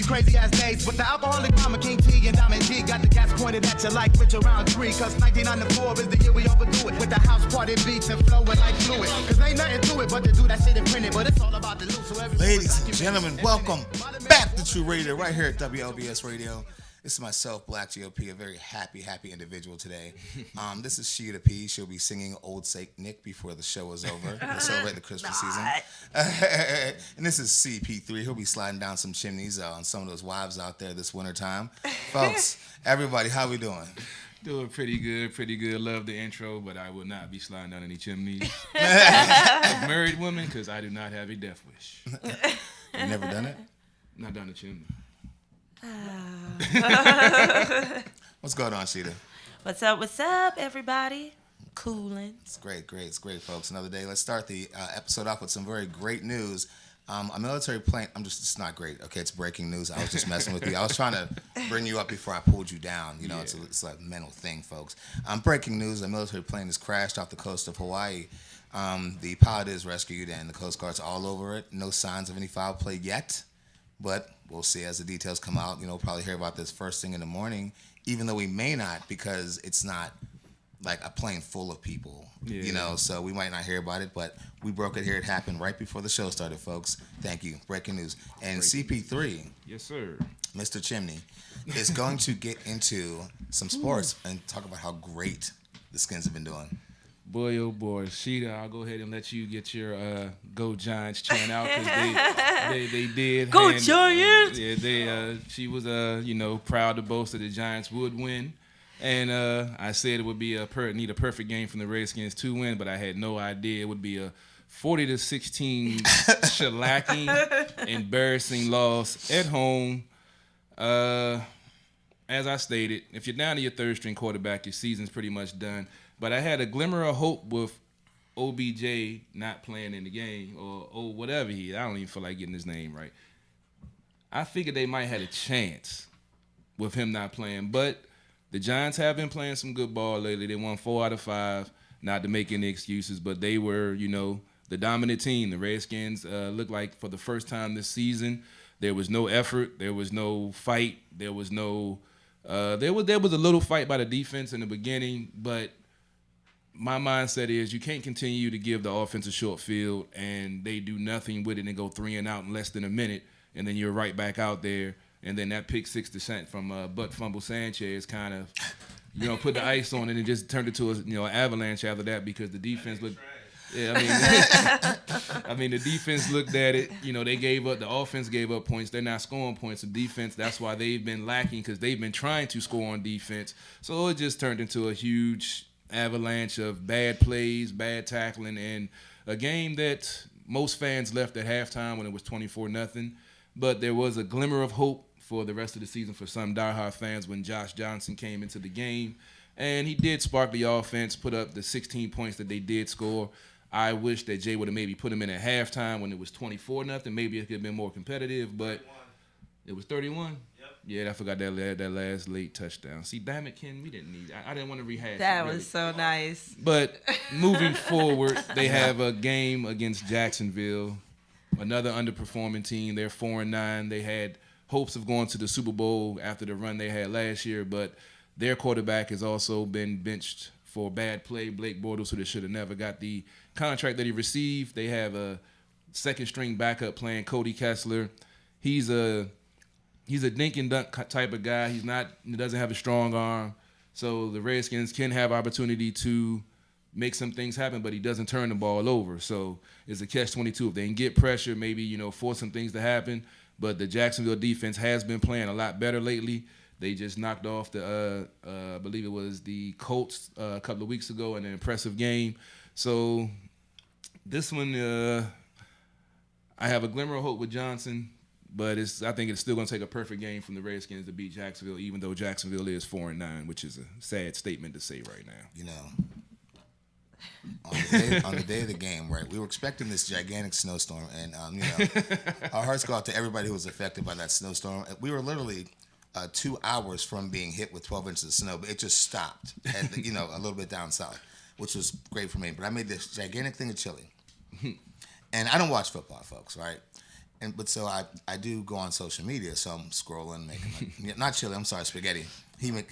crazy ass days. But the alcoholic mama, King T and Diamond G got the gas pointed at you like Richard Roundtree. Cause 1994 is the year we overdo it. With the house party beats and flowing like fluid. Cause ain't nothing to it but to do that shit and print it. But it's all about the loot. So ladies and gentlemen, welcome back to True Radio right here at WLVS Radio. This is myself, Black GOP, a very happy individual today. This is ShidaP. She'll be singing Old Saint Nick before the show is over to celebrate the Christmas season. And this is CPIII. He'll be sliding down some chimneys on some of those wives out there this wintertime. Folks, everybody, how we doing? Doing pretty good. Love the intro, but I will not be sliding down any chimneys. Married woman, because I do not have a death wish. You never done it? Not down the chimney. What's going on, Shida? What's up, everybody? Coolin'. It's great, folks. Another day. Let's start the episode off with some very great news. A military plane. It's not great. Okay, it's breaking news. I was just messing with you. I was trying to bring you up before I pulled you down. You know, yeah. It's like a mental thing, folks. Breaking news: a military plane has crashed off the coast of Hawaii. The pilot is rescued, and the Coast Guard's all over it. No signs of any foul play yet, but we'll see as the details come out. You know, we'll probably hear about this first thing in the morning, even though we may not, because it's not like a plane full of people. Yeah. You know, so we might not hear about it, but we broke it here. It happened right before the show started, folks. Thank you. Breaking news. And CP3, yes, sir, Mr. Chimney, is going to get into some sports and talk about how great the Skins have been doing. Boy, oh boy, Shida, I'll go ahead and let you get your "Go Giants" chant out because they did. Go Giants! Yeah, she was proud to boast that the Giants would win, and I said it would be need a perfect game from the Redskins to win, but I had no idea it would be a 40-16 shellacking, embarrassing loss at home. As I stated, if you're down to your third string quarterback, your season's pretty much done. But I had a glimmer of hope with OBJ not playing in the game or whatever I don't even feel like getting his name right. I figured they might have a chance with him not playing. But the Giants have been playing some good ball lately. They won 4 out of 5, not to make any excuses, but they were, the dominant team. The Redskins looked like for the first time this season, there was no effort. There was no fight. There was no there was a little fight by the defense in the beginning, but my mindset is you can't continue to give the offense a short field and they do nothing with it and go 3 and out in less than a minute, and then you're right back out there. And then that pick 6 from butt fumble Sanchez kind of, put the ice on it and just turned it to an avalanche after that because the defense looked. Yeah, I mean, the defense looked at it. They gave up. The offense gave up points. They're not scoring points. The defense, that's why they've been lacking because they've been trying to score on defense. So it just turned into a huge avalanche of bad plays, bad tackling, and a game that most fans left at halftime when it was 24-0. But there was a glimmer of hope for the rest of the season for some diehard fans when Josh Johnson came into the game. And he did spark the offense, put up the 16 points that they did score. I wish that Jay would have maybe put him in at halftime when it was 24-0. Maybe it could have been more competitive, but 31. It was 31? Yep. Yeah, I forgot that last late touchdown. See, damn it, Ken, we didn't need I didn't want to rehash that. Really. Was so nice. But moving forward, they have a game against Jacksonville, another underperforming team. They're 4-9. They had hopes of going to the Super Bowl after the run they had last year, but their quarterback has also been benched for bad play, Blake Bortles, who they should have never got the contract that he received. They have a second-string backup playing Cody Kessler. He's a dink and dunk type of guy. He doesn't have a strong arm. So the Redskins can have opportunity to make some things happen, but he doesn't turn the ball over. So it's a catch-22. If they can get pressure, maybe, force some things to happen. But the Jacksonville defense has been playing a lot better lately. They just knocked off I believe it was the Colts a couple of weeks ago in an impressive game. So this one, I have a glimmer of hope with Johnson, but I think it's still going to take a perfect game from the Redskins to beat Jacksonville, even though Jacksonville is 4-9, which is a sad statement to say right now. On the day of the game, right, we were expecting this gigantic snowstorm, and our hearts go out to everybody who was affected by that snowstorm. We were literally 2 hours from being hit with 12 inches of snow, but it just stopped at a little bit down south, which was great for me. But I made this gigantic thing of chili, and I don't watch football, folks, right? but so I do go on social media, so I'm scrolling, making not chili. I'm sorry, spaghetti.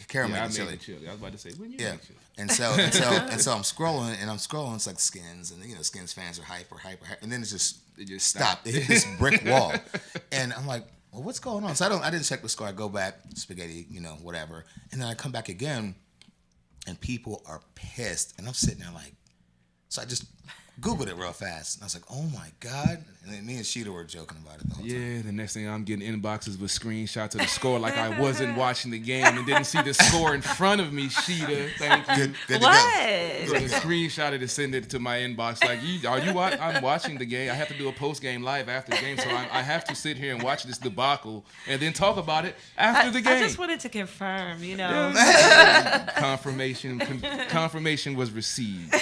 Carol made the chili. I was about to say, when you make chili? And so I'm scrolling. It's like Skins, and Skins fans are hyper, and then it just stopped. It hit this brick wall, and I'm like, well, what's going on? So I didn't check the score. I go back, spaghetti, whatever, and then I come back again, and people are pissed, and I'm sitting there like, so I just Googled it real fast, and I was like, oh my God. And then me and Shida were joking about it the whole time. Yeah, the next thing I'm getting inboxes with screenshots of the score like I wasn't watching the game and didn't see the score in front of me, Shida. Thank you. Good What? So the screenshot it and send it to my inbox like, I'm watching the game. I have to do a post-game live after the game, so I have to sit here and watch this debacle and then talk about it after the game. I just wanted to confirm, Confirmation was received.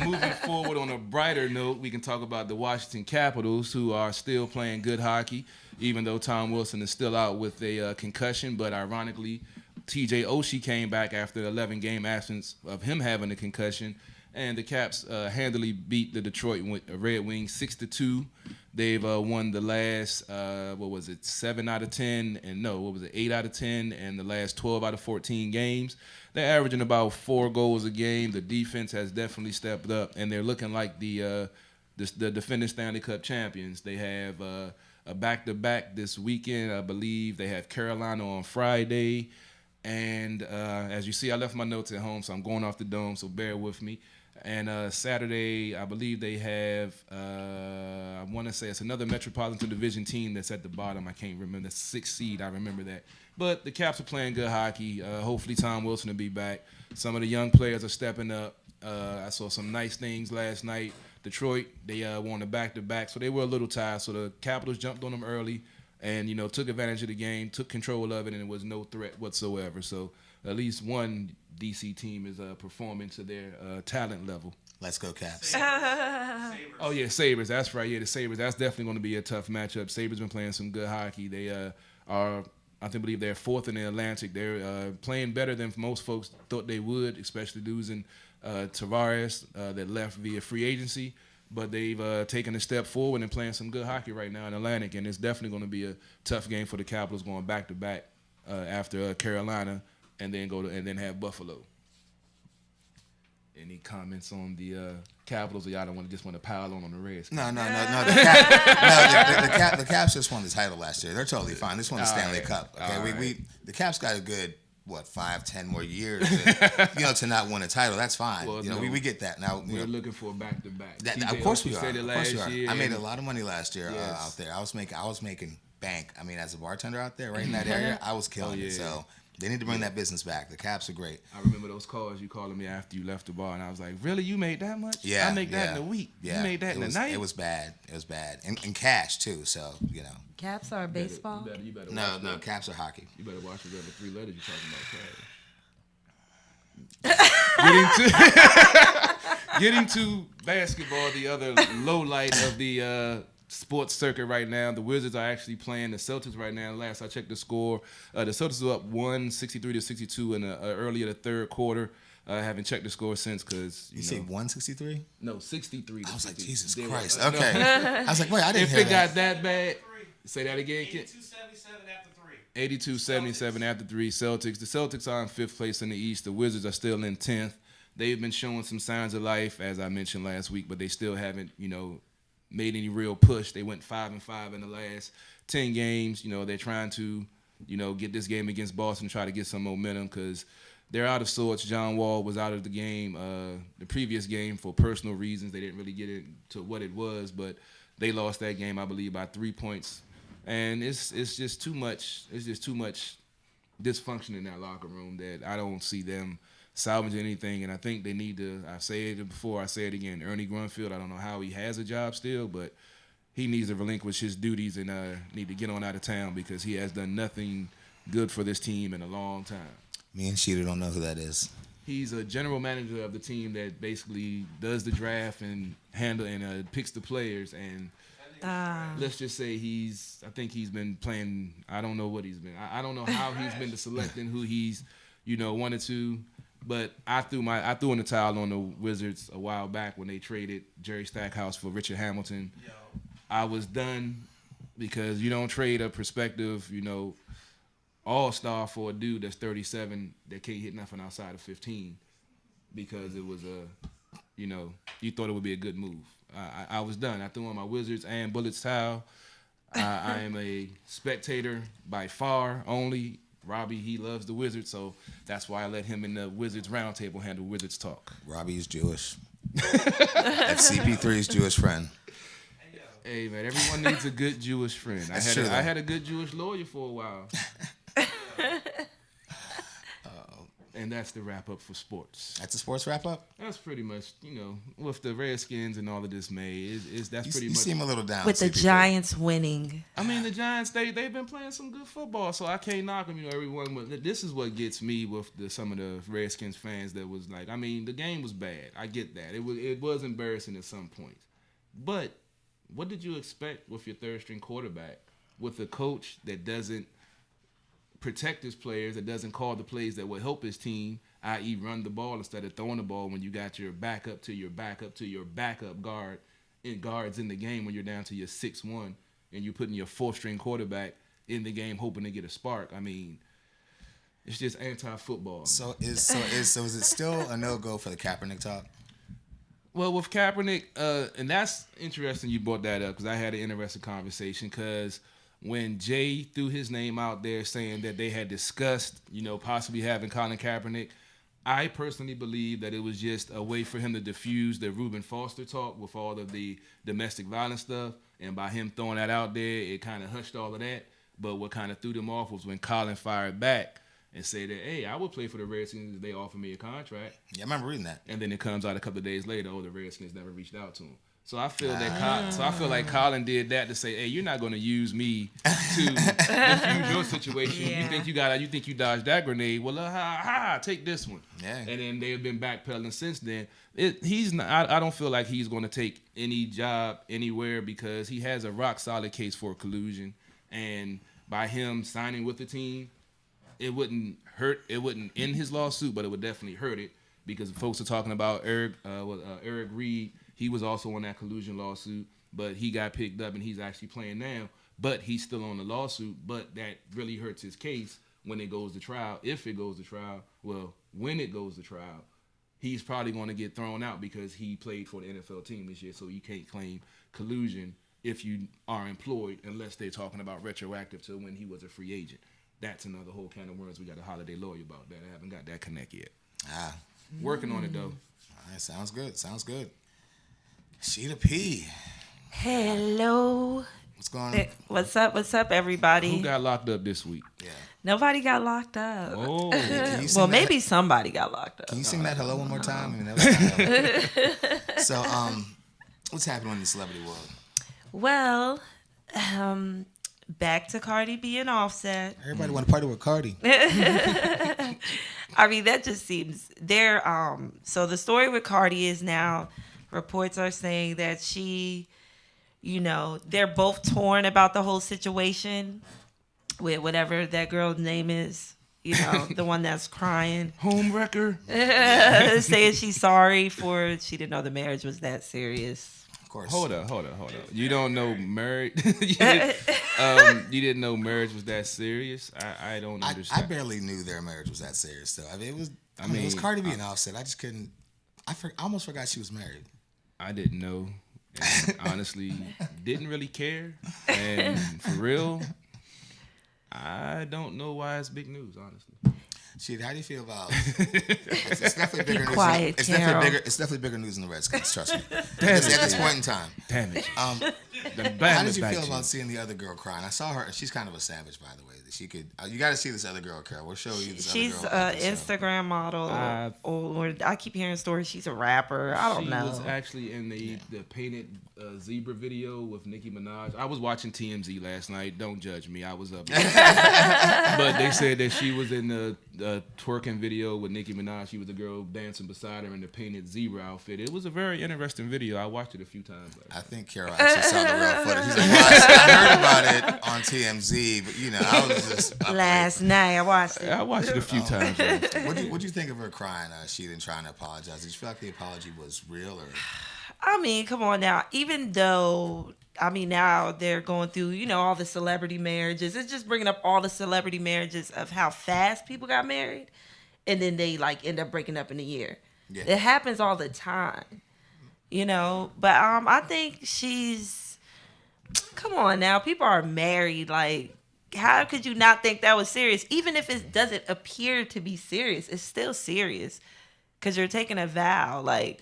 Moving forward on a brighter note, we can talk about the Washington Capitals, who are still playing good hockey, even though Tom Wilson is still out with a concussion. But ironically, TJ Oshie came back after the 11-game absence of him having a concussion, and the Caps handily beat the Detroit Red Wings 6-2. They've won the last 7 out of 10, and 8 out of 10, and the last 12 out of 14 games. They're averaging about 4 goals a game. The defense has definitely stepped up, and they're looking like the defending Stanley Cup champions. They have a back-to-back this weekend, I believe. They have Carolina on Friday, and as you see, I left my notes at home, so I'm going off the dome, so bear with me. And Saturday, I believe they have, I want to say it's another Metropolitan Division team that's at the bottom. I can't remember. The 6th seed, I remember that. But the Caps are playing good hockey. Hopefully Tom Wilson will be back. Some of the young players are stepping up. I saw some nice things last night. Detroit, they won a back-to-back, so they were a little tired. So the Capitals jumped on them early and, took advantage of the game, took control of it, and it was no threat whatsoever. So at least one DC team is performing to their talent level. Let's go Caps. Oh, yeah, Sabres. That's right. Yeah, the Sabres. That's definitely going to be a tough matchup. Sabres been playing some good hockey. They are, I believe they're 4th in the Atlantic. They're playing better than most folks thought they would, especially losing Tavares that left via free agency. But they've taken a step forward and playing some good hockey right now in Atlantic, and it's definitely going to be a tough game for the Capitals going back-to-back after Carolina and then have Buffalo. Any comments on the Capitals, or y'all don't just want to pile on the Redskins? No. The Caps just won the title last year. They're totally fine. This won the Stanley Cup. Okay, the Caps got a good 5-10 more years to not win a title. That's fine. Well, we get that now. We're looking for a back-to-back. Of course we are. Said it last year. I made a lot of money last year out there. I was making bank. I mean, as a bartender out there, right in that area, I was killing it. So they need to bring that business back. The Caps are great. I remember those calls you calling me after you left the bar, and I was like, "Really? You made that much? Yeah, I make that in a week. Yeah. You made that in a night? It was bad. And cash too. So Caps are baseball? You better No, Caps are hockey. You better watch the other 3 letters you're talking about. Getting to basketball, the other low light of the sports circuit right now. The Wizards are actually playing the Celtics right now. Last I checked the score, the Celtics are up 163-62 in early of the third quarter. I haven't checked the score since because you say 163? No, 63. I was like, Jesus Christ. Okay. I was like, wait, I didn't hear that. If it got that bad, say that again. 82-77 after 3. 82-77 after 3. Celtics. The Celtics are in 5th place in the East. The Wizards are still in 10th. They've been showing some signs of life, as I mentioned last week, but they still haven't, made any real push. They went 5-5 in the last 10 games. They're trying to, get this game against Boston, try to get some momentum because they're out of sorts. John Wall was out of the game the previous game for personal reasons. They didn't really get into what it was, but they lost that game, I believe, by 3 points. And it's just too much. It's just too much dysfunction in that locker room that I don't see them salvaging anything. And I think they need to. I said it before. I say it again. Ernie Grunfeld. I don't know how he has a job still, but he needs to relinquish his duties and need to get on out of town because he has done nothing good for this team in a long time. Me and Shida don't know who that is. He's a general manager of the team that basically does the draft and picks the players. And let's just say I think he's been playing. I don't know what he's been. I don't know how he's been selecting who he's, wanted to. But I threw in the towel on the Wizards a while back when they traded Jerry Stackhouse for Richard Hamilton. I was done because you don't trade a prospective, all-star for a dude that's 37 that can't hit nothing outside of 15 because it was you thought it would be a good move. I was done. I threw on my Wizards and Bullets towel. I am a spectator by far only. Robbie, he loves the Wizards, so that's why I let him in the Wizards roundtable handle Wizards talk. Robbie's Jewish. That's CP3's Jewish friend. Hey, man, everyone needs a good Jewish friend. I had a good Jewish lawyer for a while. And that's the wrap-up for sports. That's a sports wrap-up? That's pretty much, with the Redskins and all of this made, that's pretty much... You seem a little down. With the Giants winning. I mean, the Giants, they've been playing some good football, so I can't knock them. This is what gets me with some of the Redskins fans that was like, I mean, the game was bad. I get that. It was embarrassing at some points. But what did you expect with your third-string quarterback, with a coach that doesn't protect his players, that doesn't call the plays that will help his team, i.e. run the ball instead of throwing the ball when you got your backup to your backup to your backup guards in the game when you're down to your 6-1 and you're putting your fourth-string quarterback in the game hoping to get a spark. I mean, it's just anti-football. So is it still a no-go for the Kaepernick talk? Well, with Kaepernick, and that's interesting you brought that up because I had an interesting conversation because when Jay threw his name out there saying that they had discussed, possibly having Colin Kaepernick, I personally believe that it was just a way for him to diffuse the Reuben Foster talk with all of the domestic violence stuff. And by him throwing that out there, it kind of hushed all of that. But what kind of threw them off was when Colin fired back and said that, hey, I would play for the Redskins if they offered me a contract. Yeah, I remember reading that. And then it comes out a couple of days later, the Redskins never reached out to him. So I feel like Colin did that to say, "Hey, you're not going to use me to diffuse your situation. Yeah. You think you dodged that grenade? Well, take this one." Yeah. And then they've been backpedaling since then. He's not. I don't feel like he's going to take any job anywhere because he has a rock solid case for collusion, and by him signing with the team, it wouldn't hurt. It wouldn't end his lawsuit, but it would definitely hurt it because folks are talking about Eric Reed. He was also on that collusion lawsuit, but he got picked up and he's actually playing now. But he's still on the lawsuit, but that really hurts his case when it goes to trial. If it goes to trial, when it goes to trial, he's probably going to get thrown out because he played for the NFL team this year, so you can't claim collusion if you are employed unless they're talking about retroactive to when he was a free agent. That's another whole can of worms. We got a holiday lawyer about that. I haven't got that connect yet. Working on it, though. All right, sounds good. ShidaP. Hello. What's going on? What's up, everybody? Who got locked up this week? Yeah. Nobody got locked up. Oh. Well, maybe somebody got locked up. Can you sing that hello one more time? I mean, that was so, what's happening in the celebrity world? Well, back to Cardi B and Offset. Everybody want to party with Cardi. I mean, that just seems they're so the story with Cardi is now reports are saying that she, they're both torn about the whole situation with whatever that girl's name is, the one that's crying. Homewrecker. Saying she's sorry she didn't know the marriage was that serious. Of course. Hold up. You don't know marriage? you didn't know marriage was that serious? I don't understand. I barely knew their marriage was that serious, though. It was Cardi B and Offset. I just couldn't. I almost forgot she was married. I didn't know. And honestly, didn't really care. And for real, I don't know why it's big news, honestly. Shit, how do you feel about it's definitely bigger news. Quiet, it's definitely bigger news than the Redskins, trust me. At this point in time. Damn it. How did you feel about seeing the other girl crying? I saw her. She's kind of a savage, by the way. She could. You got to see this other girl, Carol. We'll show you this other girl. She's an Instagram model, or I keep hearing stories she's a rapper. I don't know. She was actually in the painted zebra video with Nicki Minaj. I was watching TMZ last night. Don't judge me. I was up. But they said that she was in the twerking video with Nicki Minaj. She was the girl dancing beside her in the painted zebra outfit. It was a very interesting video. I watched it a few times. I think Carol actually saw the real footage. She's like, I heard about it on TMZ, but I was just last night. I watched it. I watched it a few times. What'd you think of her crying? She didn't try to apologize. Did you feel like the apology was real or? I mean, come on now. Even though I mean, now they're going through, you know, all the celebrity marriages. It's just bringing up all the celebrity marriages of how fast people got married, and then they like end up breaking up in a year. Yeah. It happens all the time, you know. But I think come on now, people are married. Like, how could you not think that was serious? Even if it doesn't appear to be serious, it's still serious because you're taking a vow. Like,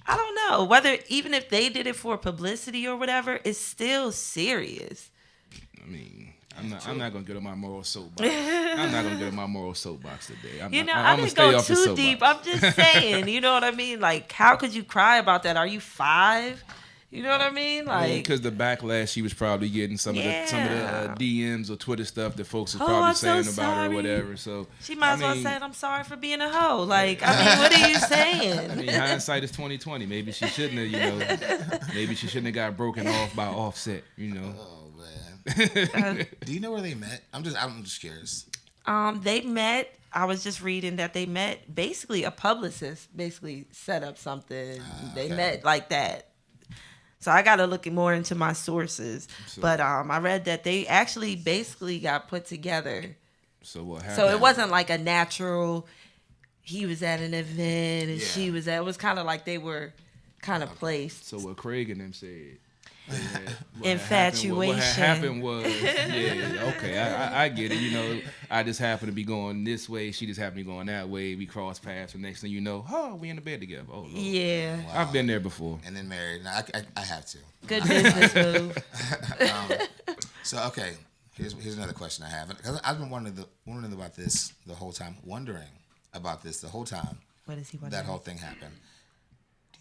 I don't know whether even if they did it for publicity or whatever, it's still serious. I mean, I'm not gonna get on my moral soapbox. I'm not gonna get on my moral soapbox today. I didn't go too deep. I'm just saying, you know what I mean? Like, how could you cry about that? Are you 5? You know what I mean? Like, because the backlash she was probably getting, some of the DMs or Twitter stuff that folks was probably saying about her or whatever. So she might as well say, "I'm sorry for being a hoe." Like, I mean, what are you saying? I mean, hindsight is 20/20. Maybe she shouldn't have, you know. Maybe she shouldn't have got broken off by Offset. You know. Oh man. Do you know where they met? I'm just curious. They met. I was just reading that they met. Basically, a publicist basically set up something. They met like that. So I got to look more into my sources. But I read that they actually basically got put together. So what happened? So it wasn't like a natural, he was at an event and she was at, it was kind of like they were kind of placed. So what Craig and them said. Infatuation. What happened was, okay, I get it. You know, I just happen to be going this way. She just happened to be going that way. We cross paths, and next thing you know, we in the bed together. Oh, Lord. Yeah. Wow. I've been there before. And then married. No, I have to. Good business move. So, okay, here's another question I have. Because I've been wondering about this the whole time. What is he wondering? That whole thing happened.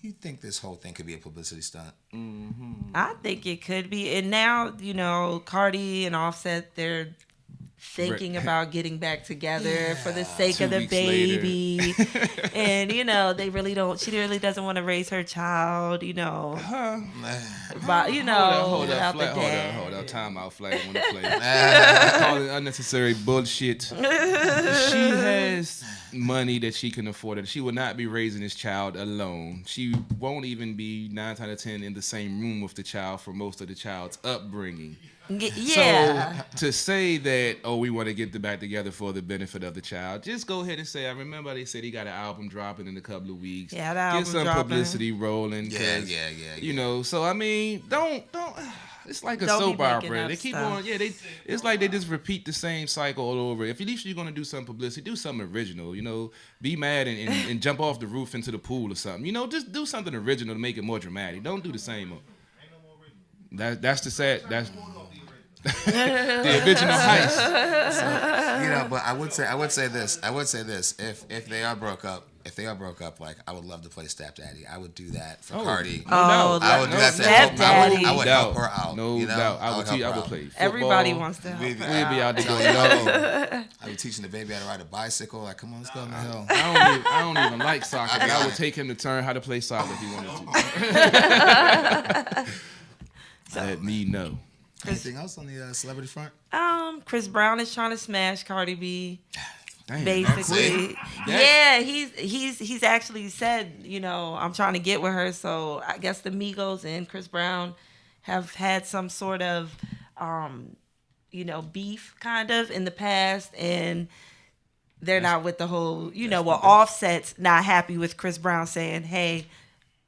Do you think this whole thing could be a publicity stunt? Mm-hmm. I think it could be. And now, you know, Cardi and Offset, they're thinking about getting back together for the sake of the baby. And, you know, she really doesn't want to raise her child, you know. But, you know, hold up. Time out, flag. I want to play. I call it unnecessary bullshit. She has money that she can afford. She will not be raising this child alone. She won't even be 9 out of 10 in the same room with the child for most of the child's upbringing. Yeah. So to say that, we want to get them back together for the benefit of the child, just go ahead and say, I remember they said he got an album dropping in a couple of weeks. Yeah, that album get some dropping. Publicity rolling. Yeah. You know, so I mean, don't. It's like a soap opera. They keep on. Yeah, it's like they just repeat the same cycle all over. If at least you're gonna do some publicity, do something original. You know, be mad and jump off the roof into the pool or something. You know, just do something original to make it more dramatic. Don't do the same. That's the sad. That's the original heist. So, you know, but I would say this. If they are broke up, like, I would love to play Stepdaddy. I would do that for Cardi. I would do that. Stepdaddy. I would help her out. No doubt. I would play football. Everybody wants to help. We'd be out there going, I'd be teaching the baby how to ride a bicycle. Like, come on, let's go on the hill. I don't even like soccer, but I would take him to learn how to play soccer if he wanted to. Let me know. Anything else on the celebrity front? Chris Brown is trying to smash Cardi B. Damn, basically, yeah, he's actually said, you know, I'm trying to get with her. So I guess the Migos and Chris Brown have had some sort of, you know, beef kind of in the past, and they're not with the whole, you know, Offset's not happy with Chris Brown saying, hey,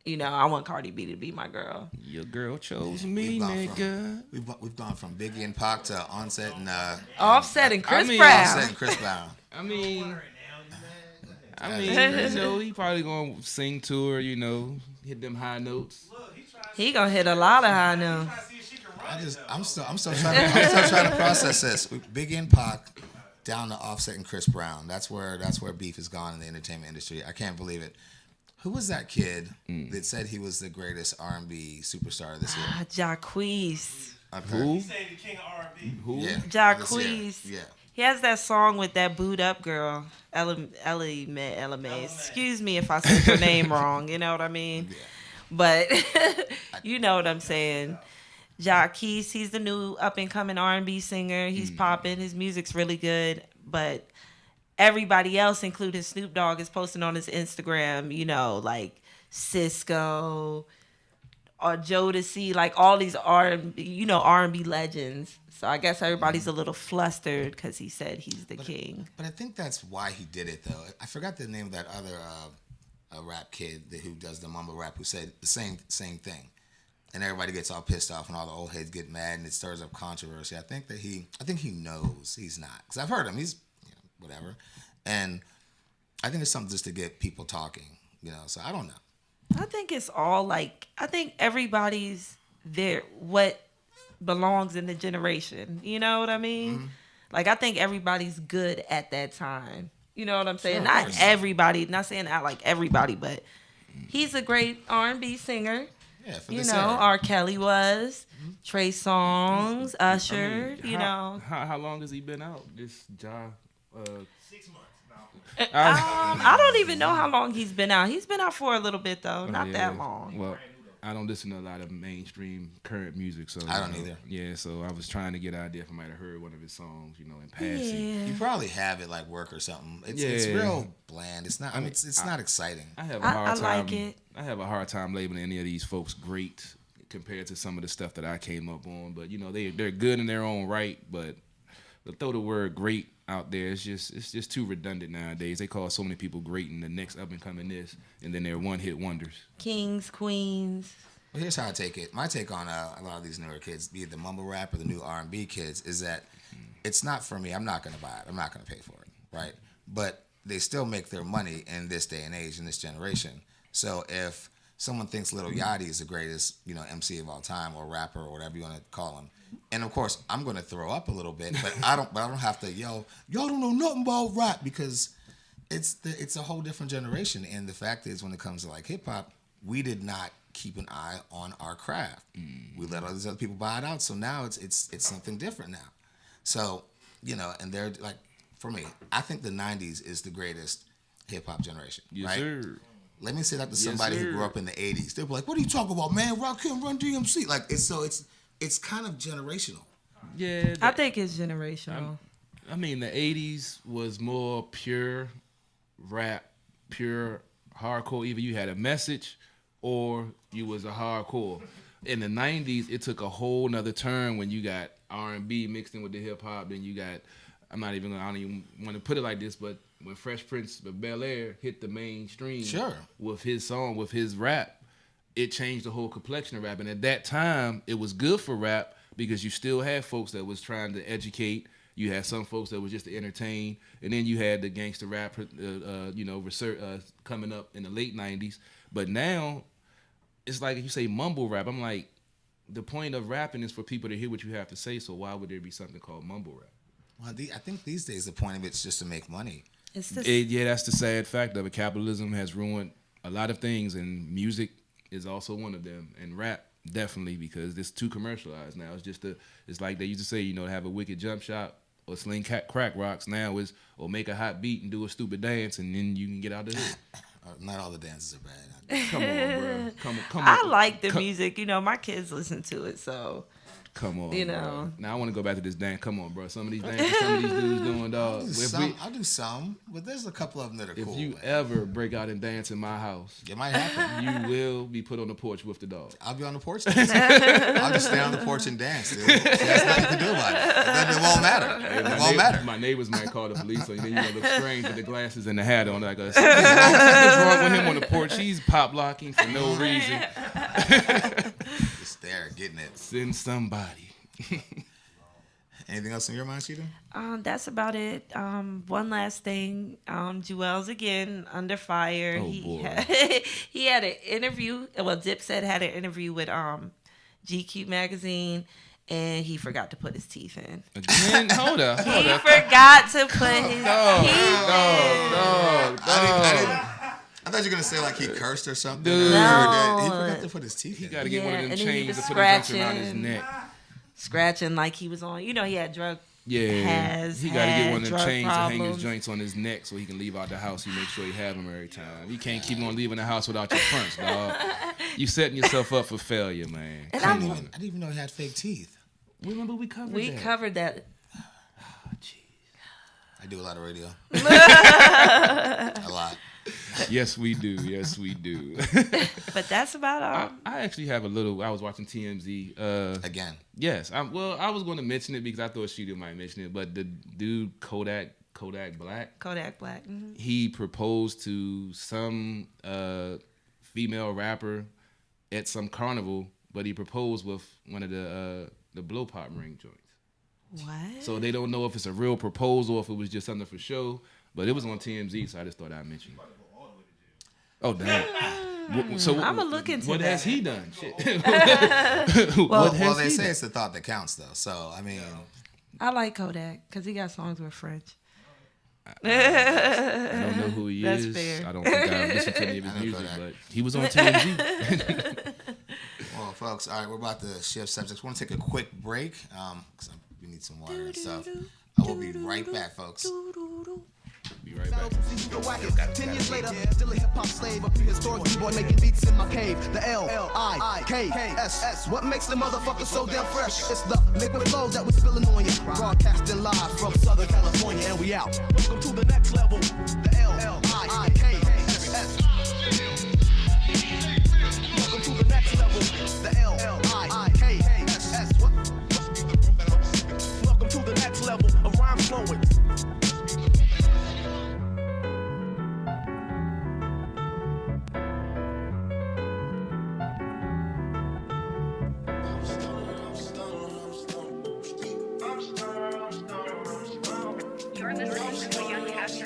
you know, I want Cardi B to be my girl. Your girl chose me, nigga. We've gone from Biggie and Pac to Offset and Chris Brown. Offset and Chris Brown. I mean, you know, he probably gonna sing to her, you know, hit them high notes. He gonna hit a lot of high notes. I'm still trying to process this. Biggie and Pac down to Offset and Chris Brown. That's where beef has gone in the entertainment industry. I can't believe it. Who was that kid that said he was the greatest R&B superstar this year? Jacqueese. Who? He said the king of R&B. Who? Yeah, Jacqueese. Yeah. He has that song with that booed up girl, Ellie Mae. Excuse me if I said your name wrong. You know what I mean? Yeah. But you know what I'm saying. Jacqueese, he's the new up and coming R&B singer. He's popping. His music's really good. But everybody else, including Snoop Dogg, is posting on his Instagram, you know, like Cisco, Jodeci, like all these R&B legends. So I guess everybody's a little flustered because he said he's the king. But I think that's why he did it, though. I forgot the name of that other rap kid who does the mumble rap who said the same thing. And everybody gets all pissed off and all the old heads get mad and it stirs up controversy. I think he knows he's not. Because I've heard him. He's, whatever. And I think it's something just to get people talking, so I don't know. I think it's all I think everybody's there, what belongs in the generation. You know what I mean? Mm-hmm. Like, I think everybody's good at that time. You know what I'm saying? Sure, not everybody, not saying that like everybody, but he's a great R&B singer. Yeah, for this era. R. Kelly was, Trey Songz, Usher, How long has he been out? This job? 6 months. I don't even know how long he's been out. He's been out for a little bit though, not that long. Well, I don't listen to a lot of mainstream current music, so I don't either. Yeah, so I was trying to get an idea if I might have heard one of his songs, in passing. Yeah. You probably have it like work or something. It's real bland. It's not. It's not exciting. I have a hard time. I like it. I have a hard time labeling any of these folks great compared to some of the stuff that I came up on. But they're good in their own right. But to throw the word great out there, it's just too redundant nowadays. They call so many people great and the next up and coming this, and then they're one hit wonders. Kings, queens. Well, here's how I take it. My take on a lot of these newer kids, be it the mumble rap or the new R&B kids, is that it's not for me. I'm not going to buy it. I'm not going to pay for it, right? But they still make their money in this day and age, in this generation. So if someone thinks Lil Yachty is the greatest, MC of all time or rapper or whatever you want to call him, and of course I'm going to throw up a little bit, but I don't have to yell, y'all don't know nothing about rap, because it's a whole different generation. And the fact is, when it comes to like hip hop, we did not keep an eye on our craft. We let all these other people buy it out. So now it's something different now. So, and they're like, for me, I think the 90s is the greatest hip hop generation. Yes, right? Sir. Let me say that to somebody who grew up in the 80s. They'll be like, what are you talking about, man? Rakim, Run DMC. Like, it's kind of generational. Yeah. I think it's generational. I mean, the 80s was more pure rap, pure hardcore. Either you had a message or you was a hardcore. In the 90s, it took a whole nother turn when you got R&B mixed in with the hip hop. Then you got, I don't even want to put it like this, but when Fresh Prince of Bel-Air hit the mainstream with his song, with his rap, it changed the whole complexion of rap. And at that time, it was good for rap because you still had folks that was trying to educate. You had some folks that was just to entertain. And then you had the gangster rap, coming up in the late 90s. But now, it's like if you say mumble rap, I'm like, the point of rapping is for people to hear what you have to say, so why would there be something called mumble rap? Well, I think these days the point of it's just to make money. That's the sad fact of it. Capitalism has ruined a lot of things, and music is also one of them, and rap definitely, because it's too commercialized now. It's like they used to say, have a wicked jump shot or sling crack rocks. Now is make a hot beat and do a stupid dance, and then you can get out of here. Not all the dances are bad. Come on, bro. Come on. I like the music. My kids listen to it, so. Come on, bro. Now I want to go back to this dance. Come on, bro. Some of these dances, some of these dudes doing, dog. I'll do some, but there's a couple of them that are cool. If you ever break out and dance in my house, it might happen. You will be put on the porch with the dog. I'll be on the porch dancing. I'll just stay on the porch and dance, dude. There's nothing you can do about it. It won't matter. It won't matter. My neighbors might call the police, so then you're going to look strange with the glasses and the hat on. Like, something's wrong with him on the porch. He's pop locking for no reason. Just there, getting it. Send somebody. Anything else in your mind, Shida? That's about it. One last thing. Jewel's again under fire. Oh, boy. He had an interview. Well, Dipset had an interview with GQ magazine, and he forgot to put his teeth in. Again? Hold up. He forgot to put his teeth in. I thought you were going to say like he cursed or something. Dude. No. He forgot to put his teeth in. He got to get one of them chains to put around his neck. Scratching like he was on, he had drug. Yeah, he got to get one of them chains problems. to hang his joints on his neck so he can leave out the house. You make sure you have them every time. You can't keep on leaving the house without your fronts, dog. You setting yourself up for failure, man. I didn't even know he had fake teeth. Remember we covered that. We covered that. Oh, jeez. I do a lot of radio. A lot. Yes, we do. Yes, we do. But that's about all. I actually have a little. I was watching TMZ. Again. Yes. I was going to mention it because I thought Shida might mention it, but the dude Kodak Black. Kodak Black. Mm-hmm. He proposed to some female rapper at some carnival, but he proposed with one of the blow pop ring joints. What? So they don't know if it's a real proposal or if it was just something for show. But it was on TMZ, so I just thought I'd mention it. Oh, damn. So I'm going to look into what that. has he done? Shit. Well, they say it's the thought that counts, though. So, I mean. I like Kodak because he got songs with French. I don't know who he That's is. fair. I don't think I've listened to any of his music, but he was on TMZ. Well, folks, all right, we're about to shift subjects. We want to take a quick break because we need some water and stuff. I will be right back, folks. Be right back. 10 years later, still a hip-hop slave, a prehistoric b-boy making beats in my cave. The L-I-K-S. What makes the motherfucker so damn fresh? It's the liquid flows that we're spilling on you. Broadcasting live from Southern California, and we out. Welcome to the next level. The L-I-K-S. Welcome to the next level. The L-I-K-S. Welcome to the next level of rhyme flowing. You're listening to Young Cast.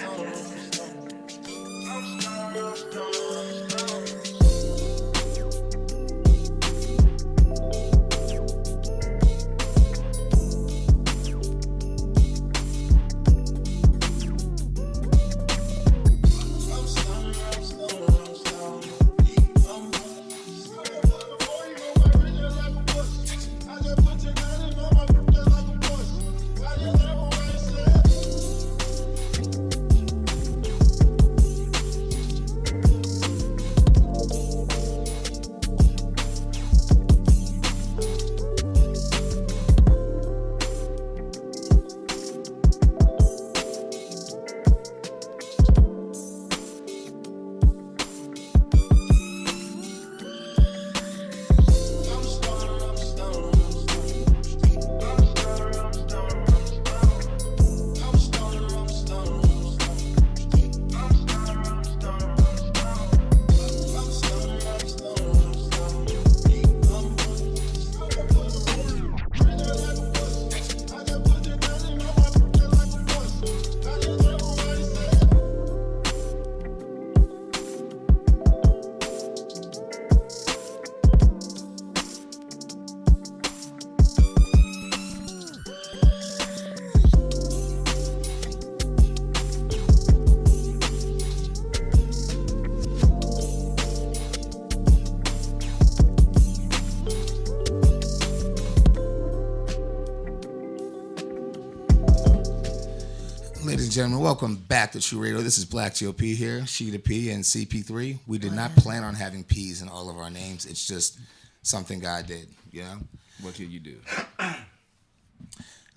Ladies and gentlemen, welcome back to True Radio. This is Black GOP here, ShidaP and CPIII. We did not plan on having P's in all of our names. It's just something God did, you know? What can you do? All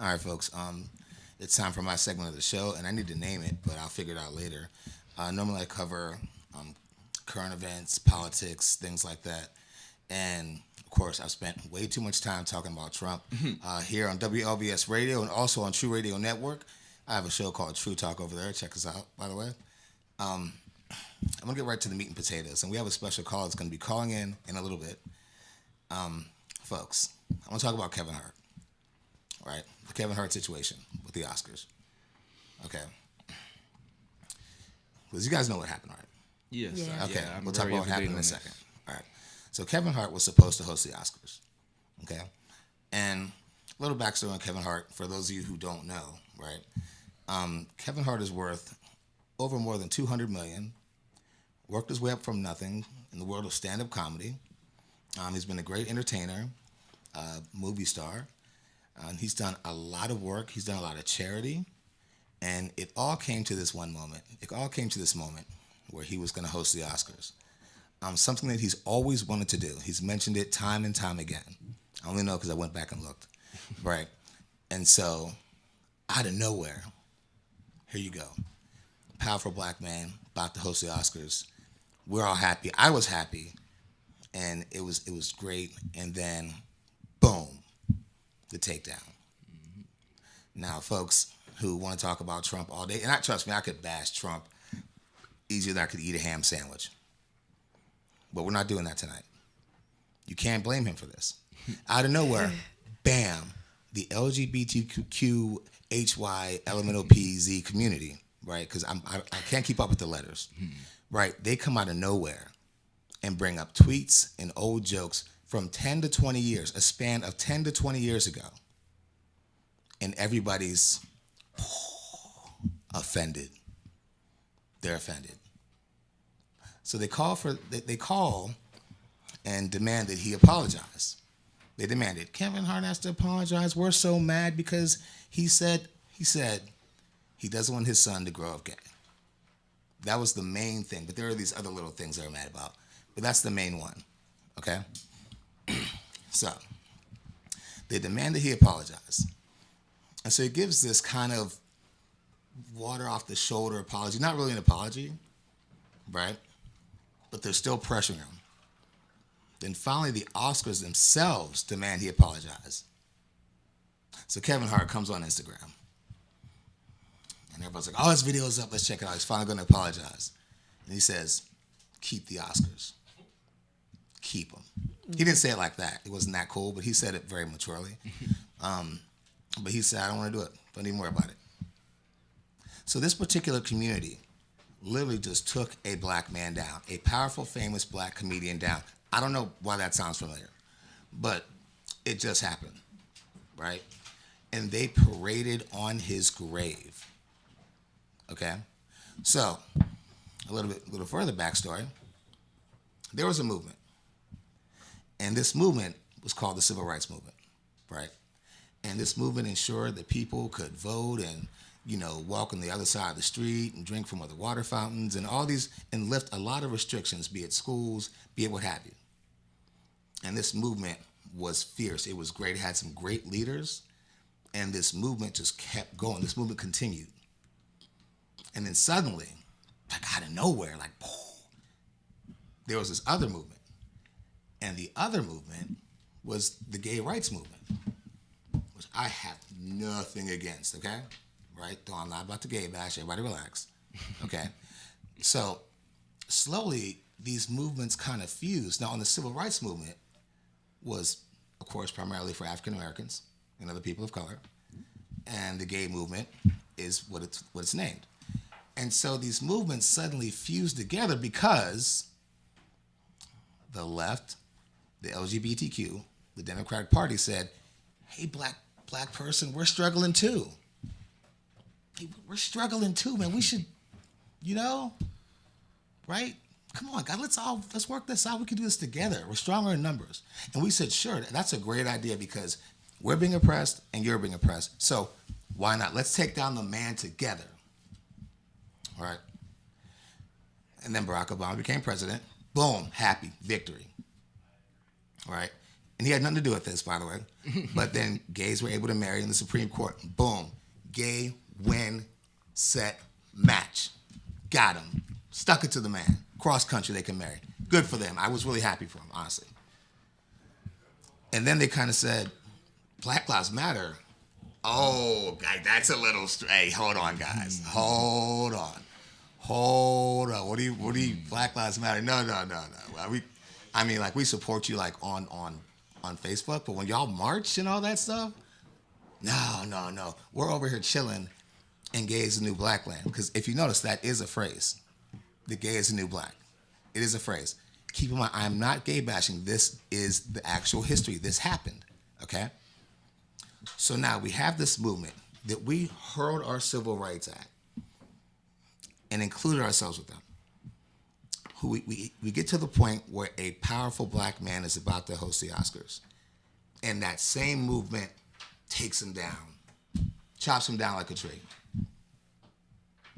right, folks. It's time for my segment of the show, and I need to name it, but I'll figure it out later. Normally I cover current events, politics, things like that. And, of course, I've spent way too much time talking about Trump here on WLVS Radio and also on True Radio Network. I have a show called True Talk over there. Check us out, by the way. I'm going to get right to the meat and potatoes. And we have a special caller that's going to be calling in a little bit. Folks, I want to talk about Kevin Hart. Right? The Kevin Hart situation with the Oscars. Okay. Because you guys know what happened, right? Yes. Yeah. Okay. I'm We'll talk very about what up to happened in date a on second. this. All right. So Kevin Hart was supposed to host the Oscars. Okay. And a little backstory on Kevin Hart, for those of you who don't know, right? Kevin Hart is worth over more than $200 million. Worked his way up from nothing in the world of stand-up comedy. He's been a great entertainer, movie star. He's done a lot of work. He's done a lot of charity. And it all came to this one moment. It all came to this moment where he was going to host the Oscars. Something that he's always wanted to do. He's mentioned it time and time again. I only know because I went back and looked. Right. And so, out of nowhere, here you go. powerful black man about to host the Oscars. We're all happy. I was happy, and it was great. And then, boom, the takedown. Mm-hmm. Now, folks who want to talk about Trump all day, and trust me, I could bash Trump easier than I could eat a ham sandwich. But we're not doing that tonight. You can't blame him for this. Out of nowhere, bam, the LGBTQHY community, right? Because I can't keep up with the letters, right? They come out of nowhere and bring up tweets and old jokes from 10 to 20 years, a span of 10 to 20 years ago. And everybody's offended. They're offended. So they call and demand that he apologize. They demanded, Kevin Hart has to apologize. We're so mad because he said he doesn't want his son to grow up gay. That was the main thing. But there are these other little things they're mad about. But that's the main one. Okay? So they demand that he apologize. And so he gives this kind of water off the shoulder apology. Not really an apology, right? But they're still pressuring him. Then finally, the Oscars themselves demand he apologize. So Kevin Hart comes on Instagram. And everybody's like, oh, his video's up. Let's check it out. He's finally going to apologize. And he says, keep the Oscars. Keep them. He didn't say it like that. It wasn't that cool, but he said it very maturely. But he said, I don't want to do it. Don't even worry about it. So this particular community literally just took a black man down, a powerful, famous black comedian down. I don't know why that sounds familiar, but it just happened, right? And they paraded on his grave, okay? So, a little further backstory. There was a movement, and this movement was called the Civil Rights Movement, right? And this movement ensured that people could vote and, walk on the other side of the street and drink from other water fountains and all these, and lift a lot of restrictions, be it schools, be it what have you. And this movement was fierce. It was great. It had some great leaders. And this movement just kept going. This movement continued. And then suddenly, like out of nowhere, like, boom, there was this other movement. And the other movement was the gay rights movement, which I have nothing against, okay? Right? Though I'm not about to gay bash. Everybody relax. Okay? So slowly, these movements kind of fused. Now, on the civil rights movement, was, of course, primarily for African Americans and other people of color, and the gay movement is what it's named. And so these movements suddenly fused together because the left, the LGBTQ, the Democratic Party said, "Hey, black person, we're struggling too. Hey, we're struggling too, man. We should, right? Come on, God, let's work this out. We can do this together. We're stronger in numbers." And we said, sure, that's a great idea because we're being oppressed and you're being oppressed. So why not? Let's take down the man together. All right. And then Barack Obama became president. Boom, happy, victory. All right. And he had nothing to do with this, by the way. But then gays were able to marry in the Supreme Court. Boom. Gay, win, set, match. Got him. Stuck it to the man. Cross country, they can marry. Good for them. I was really happy for them, honestly. And then they kind of said, Black Lives Matter. Oh, guy, that's a little hey, hold on, guys. Hold on. What do you Black Lives Matter? No. We support you like on Facebook, but when y'all march and all that stuff, no. We're over here chilling and gay is the new black land. Because if you notice, that is a phrase. The gay is the new black. It is a phrase. Keep in mind, I'm not gay bashing. This is the actual history. This happened, okay? So now we have this movement that we hurled our civil rights at and included ourselves with them. We get to the point where a powerful black man is about to host the Oscars. And that same movement takes him down, chops him down like a tree.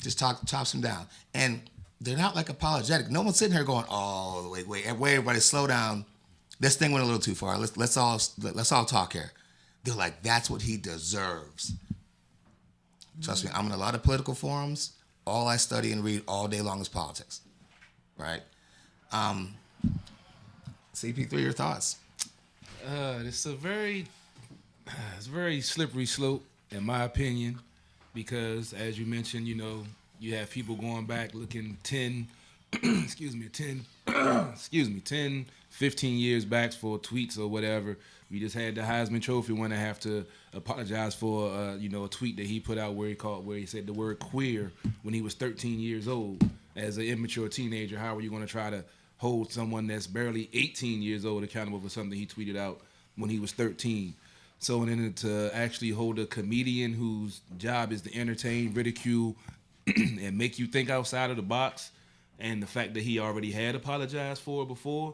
Just chops him down. And they're not like apologetic. No one's sitting here going, "Oh, wait, everybody, slow down. This thing went a little too far. Let's all talk here." They're like, "That's what he deserves." Trust me, I'm in a lot of political forums. all I study and read all day long is politics, right? CP3, your thoughts? It's a very slippery slope, in my opinion, because as you mentioned, you have people going back looking 10, 15 years back for tweets or whatever. We just had the Heisman Trophy winner have to apologize for, a tweet that he put out where he said the word queer when he was 13 years old. As an immature teenager, how are you going to try to hold someone that's barely 18 years old accountable for something he tweeted out when he was 13? So, and then to actually hold a comedian whose job is to entertain, ridicule, and make you think outside of the box, and the fact that he already had apologized for it before,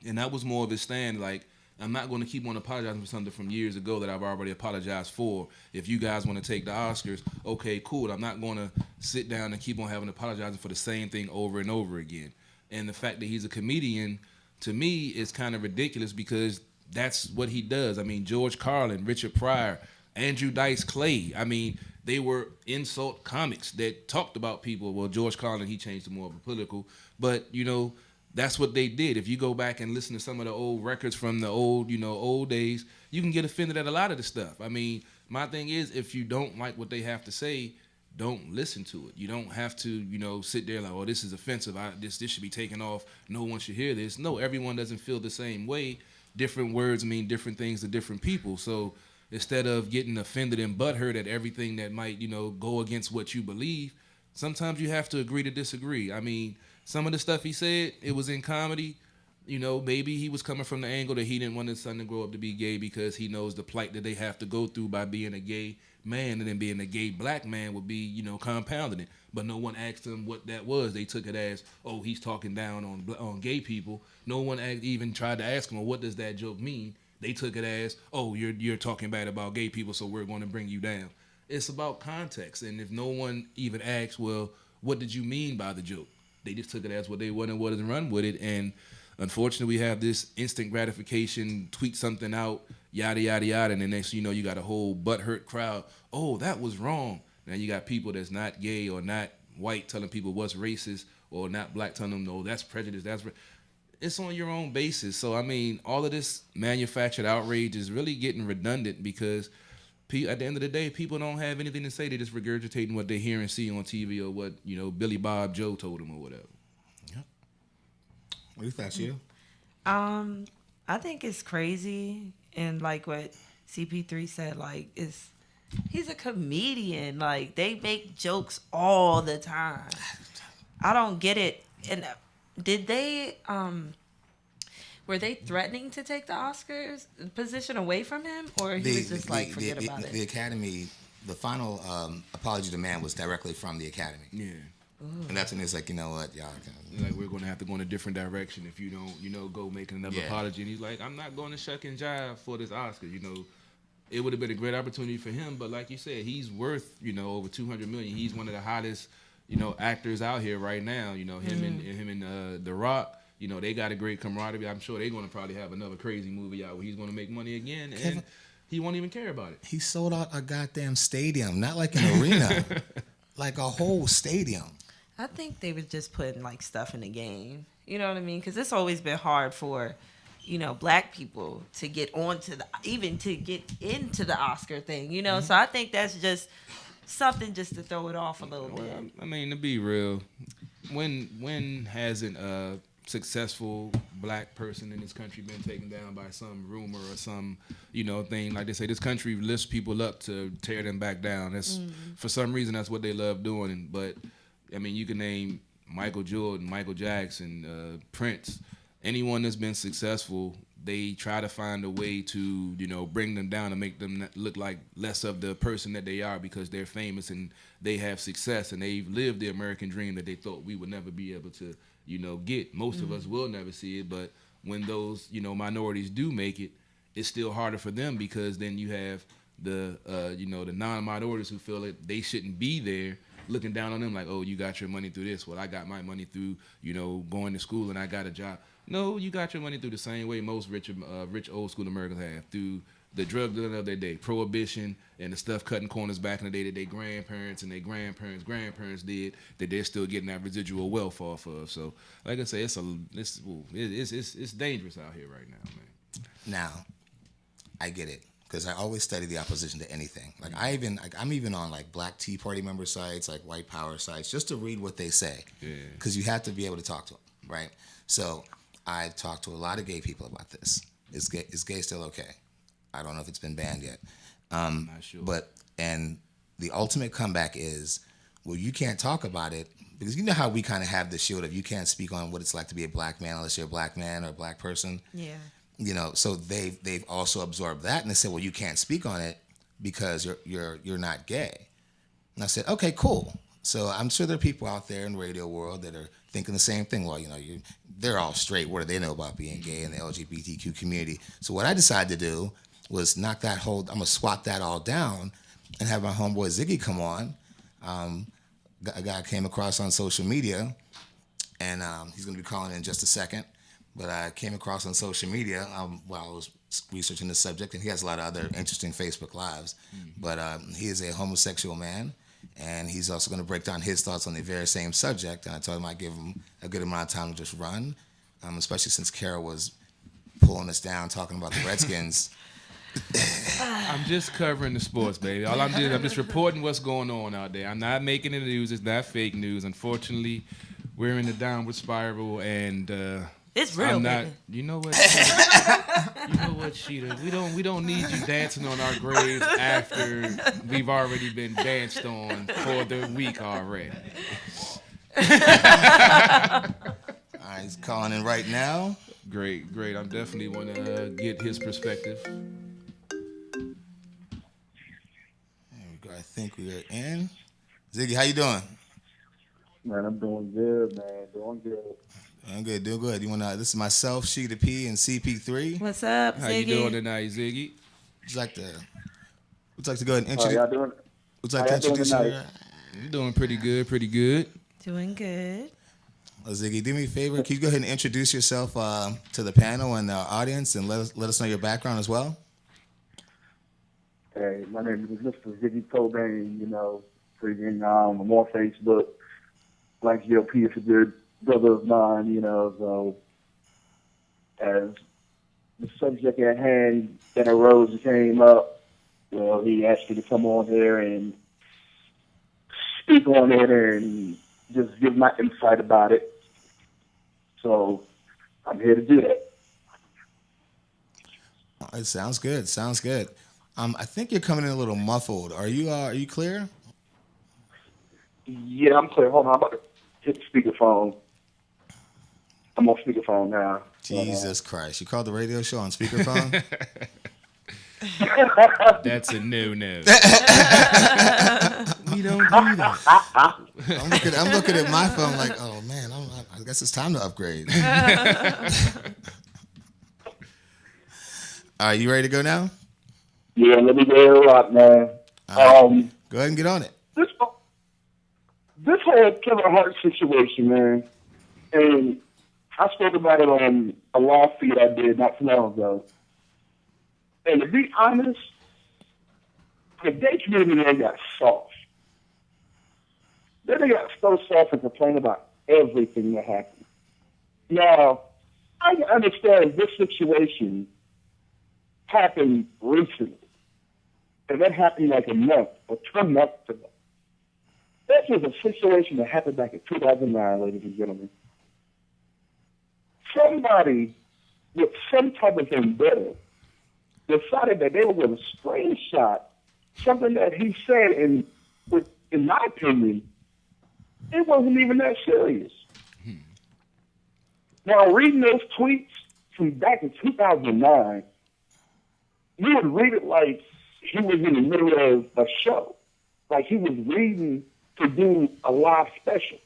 and that was more of his stand, like, I'm not going to keep on apologizing for something from years ago that I've already apologized for. If you guys want to take the Oscars, okay, cool. I'm not going to sit down and keep on having to apologizing for the same thing over and over again. And the fact that he's a comedian, to me, is kind of ridiculous because that's what he does. I mean, George Carlin, Richard Pryor, Andrew Dice Clay. I mean, they were insult comics that talked about people. Well, George Carlin, he changed to more of a political. But, that's what they did. If you go back and listen to some of the old records from the old days, you can get offended at a lot of the stuff. I mean, my thing is, if you don't like what they have to say, don't listen to it. You don't have to, sit there like, oh, this is offensive. This should be taken off. No one should hear this. No, everyone doesn't feel the same way. Different words mean different things to different people. So instead of getting offended and butthurt at everything that might, go against what you believe, sometimes you have to agree to disagree. I mean, some of the stuff he said, it was in comedy. Maybe he was coming from the angle that he didn't want his son to grow up to be gay because he knows the plight that they have to go through by being a gay man, and then being a gay black man would be, compounding it. But no one asked him what that was. They took it as, oh, he's talking down on gay people. No one even tried to ask him, well, what does that joke mean? They took it as, oh, you're talking bad about gay people, so we're going to bring you down. It's about context. And if no one even asks, well, what did you mean by the joke? They just took it as what they wanted and run with it. And unfortunately, we have this instant gratification, tweet something out, yada, yada, yada. And the next thing you know, you got a whole butthurt crowd. Oh, that was wrong. Now you got people that's not gay or not white telling people what's racist, or not black telling them, no, that's prejudice. It's on your own basis. So, I mean, all of this manufactured outrage is really getting redundant because at the end of the day, people don't have anything to say. They're just regurgitating what they hear and see on TV or what, Billy Bob Joe told them or whatever. Yep. What do you think, Shida? I think it's crazy. And like what CP3 said, like, he's a comedian. Like, they make jokes all the time. I don't get it. And did they, were they threatening to take the Oscars position away from him, or he was just forget about it? The Academy, the final apology demand was directly from the Academy. Yeah. Ooh. And that's when it's like, you know what, y'all like, we're going to have to go in a different direction if you don't, go make another apology. And he's like, I'm not going to shuck and jive for this Oscar. It would have been a great opportunity for him, but like you said, he's worth, over $200 million. He's one of the hottest, actors out here right now. Him and The Rock. They got a great camaraderie. I'm sure they're going to probably have another crazy movie out where he's going to make money again, and he won't even care about it. He sold out a goddamn stadium, not like an arena, like a whole stadium. I think they were just putting stuff in the game. You know what I mean? Because it's always been hard for, black people to get to get into the Oscar thing. Mm-hmm. So I think that's just something just to throw it off a little bit. I mean, to be real, when hasn't successful black person in this country been taken down by some rumor or some thing? Like they say, this country lifts people up to tear them back down. That's for some reason that's what they love doing. But I mean, you can name Michael Jordan, Michael Jackson, Prince, anyone that's been successful. They try to find a way to bring them down and make them look like less of the person that they are because they're famous and they have success and they've lived the American dream that they thought we would never be able to get. Most of us will never see it, but when those, minorities do make it, it's still harder for them because then you have the, the non-minorities who feel that they shouldn't be there looking down on them like, oh, you got your money through this. Well, I got my money through, going to school and I got a job. No, you got your money through the same way most rich old school Americans have, through the drug dealer of their day, prohibition, and the stuff cutting corners back in the day that their grandparents and their grandparents did, that they're still getting that residual wealth off of. So, like I say, it's dangerous out here right now, man. Now, I get it, because I always study the opposition to anything. Like I'm even on like Black Tea Party member sites, like white power sites, just to read what they say. Because you have to be able to talk to them, right? So I've talked to a lot of gay people about this. Is gay still okay? I don't know if it's been banned yet. Not sure. And the ultimate comeback is, well, you can't talk about it because you know how we kind of have the shield of you can't speak on what it's like to be a black man unless you're a black man or a black person. Yeah. You know, so they've also absorbed that, and they said, well, you can't speak on it because you're not gay. And I said, okay, cool. So I'm sure there are people out there in the radio world that are thinking the same thing. Well, you know, they're all straight. What do they know about being gay in the LGBTQ community? So what I decided to do was I'm gonna swat that all down and have my homeboy Ziggy come on. A guy I came across on social media, and he's gonna be calling in just a second. But I came across on social media while I was researching the subject, and he has a lot of other interesting Facebook Lives. Mm-hmm. But he is a homosexual man, and he's also going to break down his thoughts on the very same subject. And I told him I'd give him a good amount of time to just run, especially since Kara was pulling us down, talking about the Redskins. I'm just covering the sports, baby. I'm just reporting what's going on out there. I'm not making the news. It's not fake news. Unfortunately, we're in the downward spiral, and it's real. I'm not. You know what? You know what, Shida? We don't need you dancing on our graves after we've already been danced on for the week already. All right, he's calling in right now. Great. I definitely want to get his perspective. There we go. I think we are in. Ziggy, how you doing? Man, I'm doing good, man. Doing good. I'm good, doing good. This is myself, ShidaP, and CP3. What's up, How Ziggy? you doing tonight, Ziggy? Would you like to go ahead and introduce? How y'all doing? Would you like to introduce tonight? You're doing pretty good. Doing good. Well, Ziggy, do me a favor. Can you go ahead and introduce yourself to the panel and the audience, and let us know your background as well? Hey, my name is Mr. Ziggy Cobain. You know, freaking, I'm on Facebook. Black GLP is a good brother of mine, you know, so as the subject at hand that arose and came up, well, he asked me to come on here and speak on it and just give my insight about it. So I'm here to do that. It sounds good. I think you're coming in a little muffled. Are you clear? Yeah, I'm clear. Hold on, I'm about to hit the speakerphone. I'm on speakerphone now. Jesus Christ. You called the radio show on speakerphone? That's a no-no. We don't do that. I'm looking at my phone like, oh, man, I guess it's time to upgrade. All right, you ready to go now? Yeah, let me get it up, man. Right. Go ahead and get on it. This whole Kevin Hart situation, man, and I spoke about it on a live feed I did not too long ago. And to be honest, the gay community they got soft. Then they got so soft and complain about everything that happened. Now, I understand this situation happened recently. And that happened like a month or 2 months ago. This was a situation that happened back in 2009, ladies and gentlemen. Somebody with some type of vendetta decided that they were going to screenshot something that he said, and in my opinion, it wasn't even that serious. Now, reading those tweets from back in 2009, you would read it like he was in the middle of a show, like he was reading to do a live special.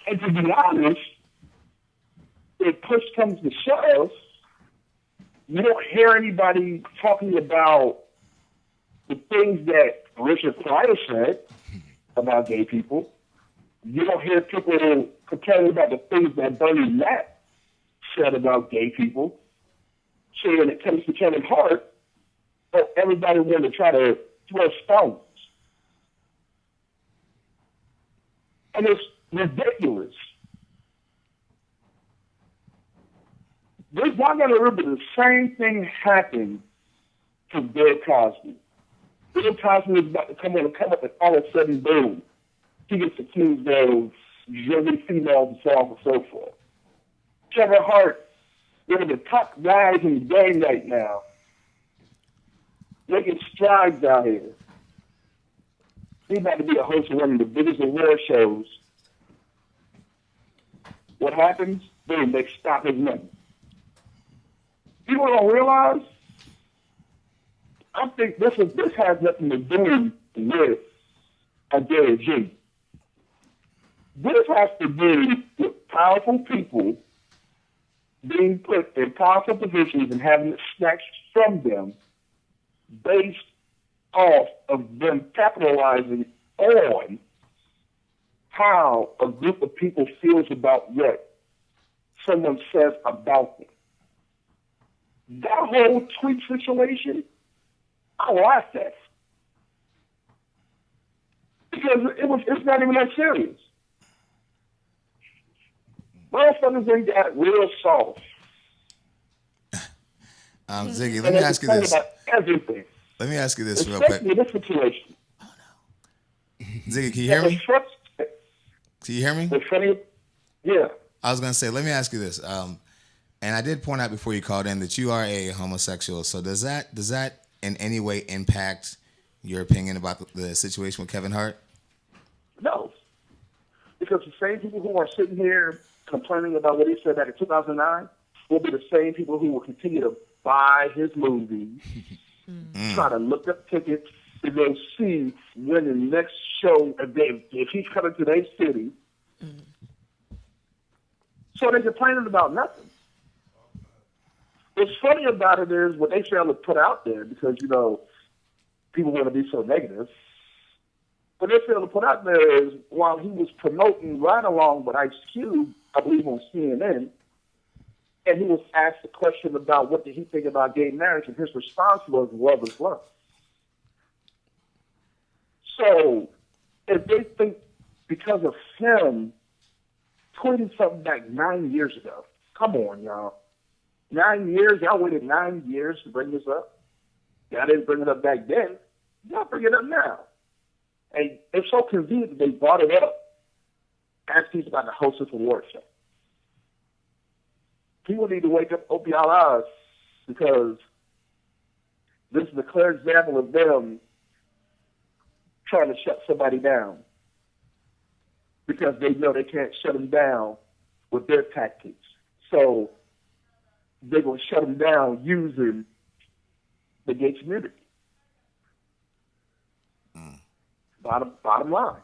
And to be honest, if push comes to shove, you don't hear anybody talking about the things that Richard Pryor said about gay people. You don't hear people complaining about the things that Bernie Mac said about gay people. So when it comes to Kevin Hart, everybody wanted to try to throw stones. And it's ridiculous. There's not going to remember the same thing happened to Bill Cosby. Bill Cosby is about to come up and all of a sudden, boom, he gets accused of young females and so on and so forth. Kevin Hart, one of the top guys in the game right now, making strides out here. He's about to be a host of one of the biggest award shows. What happens? Boom, they stop his money. People don't realize, I think this has nothing to do with a G. This has to do with powerful people being put in powerful positions and having it snatched from them based off of them capitalizing on how a group of people feels about what someone says about them. That whole tweet situation, I laughed at. Because it's not even that serious. Motherfuckers ain't got real soft. Ziggy, let me ask you this. Everything. Let me ask you this real quick. Especially in this situation. Oh, no. Ziggy, can you hear me? Can you hear me? Yeah. I was going to say, let me ask you this. And I did point out before you called in that you are a homosexual. So does that in any way impact your opinion about the situation with Kevin Hart? No. Because the same people who are sitting here complaining about what he said back in 2009 will be the same people who will continue to buy his movie, try to look up tickets to go see when the next show, if he's coming to their city. So they're complaining about nothing. What's funny about it is what they fail to put out there because, people want to be so negative. What they fail to put out there is while he was promoting Right Along with Ice Cube, I believe on CNN, and he was asked a question about what did he think about gay marriage, and his response was, love is love. So if they think because of him tweeting something back 9 years ago, come on, y'all. 9 years, y'all waited 9 years to bring this up. Y'all didn't bring it up back then. Y'all bring it up now. And it's so convenient that they brought it up as he's about to host this award show. People need to wake up, open y'all eyes, because this is a clear example of them trying to shut somebody down because they know they can't shut them down with their tactics. So they're going to shut them down using the gay community. Bottom line.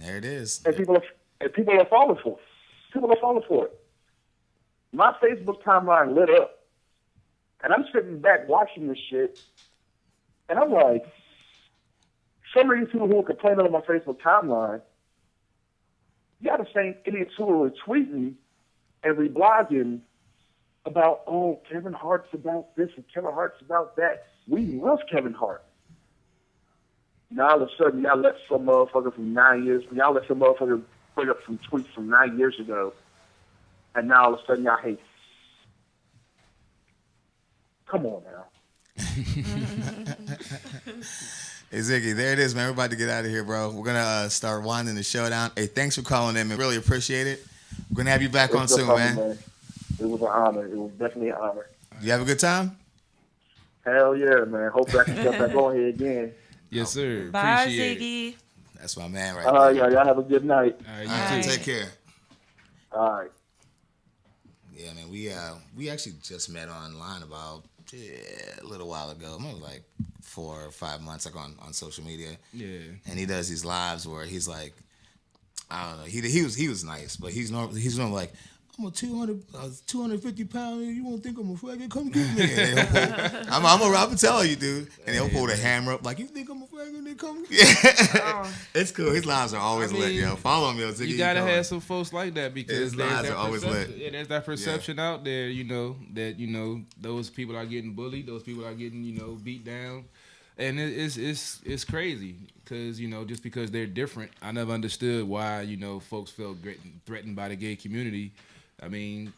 There it is. And people are falling for it. People are falling for it. My Facebook timeline lit up, and I'm sitting back watching this shit, and I'm like, some of these people who are complaining on my Facebook timeline, you got the same idiots who are tweeting and reblogging about, oh, Kevin Hart's about this and Kevin Hart's about that. We love Kevin Hart. Now all of a sudden, y'all let some motherfucker from 9 years, y'all let some motherfucker bring up some tweets from 9 years ago, and now all of a sudden y'all hate. Come on now. Hey, Ziggy, there it is, man. We're about to get out of here, bro. We're going to start winding the show down. Hey, thanks for calling in, man. Really appreciate it. We're going to have you back on soon, man. It was an honor. It was definitely an honor. You have a good time? Hell yeah, man. Hope I can jump back on here again. Yes, sir. Bye, Appreciate Ziggy. it. That's my man right there. Yeah, y'all have a good night. All right, All right, you too. take care. All right. Yeah, man. We actually just met online about a little while ago. Maybe like 4 or 5 months, like on social media. Yeah. And he does these lives where he's like, I don't know. He was nice, but he's normally like, I'm a 250 pound. You won't think I'm a faggot? Come get me. I'm telling you, dude. And he'll pull the hammer up like, you think I'm a faggot? Then come get me. It's cool. His lives are always lit, yo. Follow him, yo. Ziggy, you gotta have some folks like that because his lives are always lit. Yeah, there's that perception out there, that those people are getting bullied, those people are getting beat down, and it's crazy because just because they're different. I never understood why folks felt threatened by the gay community. I mean,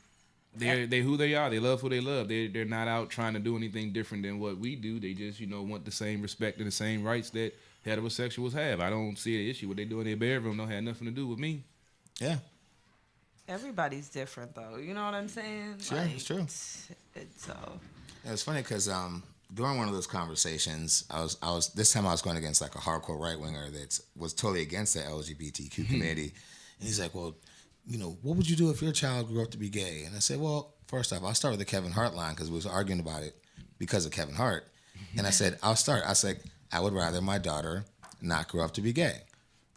they who they are. They love who they love. They're not out trying to do anything different than what we do. They just want the same respect and the same rights that heterosexuals have. I don't see an issue. What they do in their bedroom don't have nothing to do with me. Yeah. Everybody's different, though. You know what I'm saying? Sure, it's true. It was funny because during one of those conversations, I was this time I was going against like a hardcore right winger that was totally against the LGBTQ community, and he's like, well, what would you do if your child grew up to be gay? And I said, well, first off, I'll start with the Kevin Hart line because we was arguing about it because of Kevin Hart. And I said, I said, I would rather my daughter not grow up to be gay.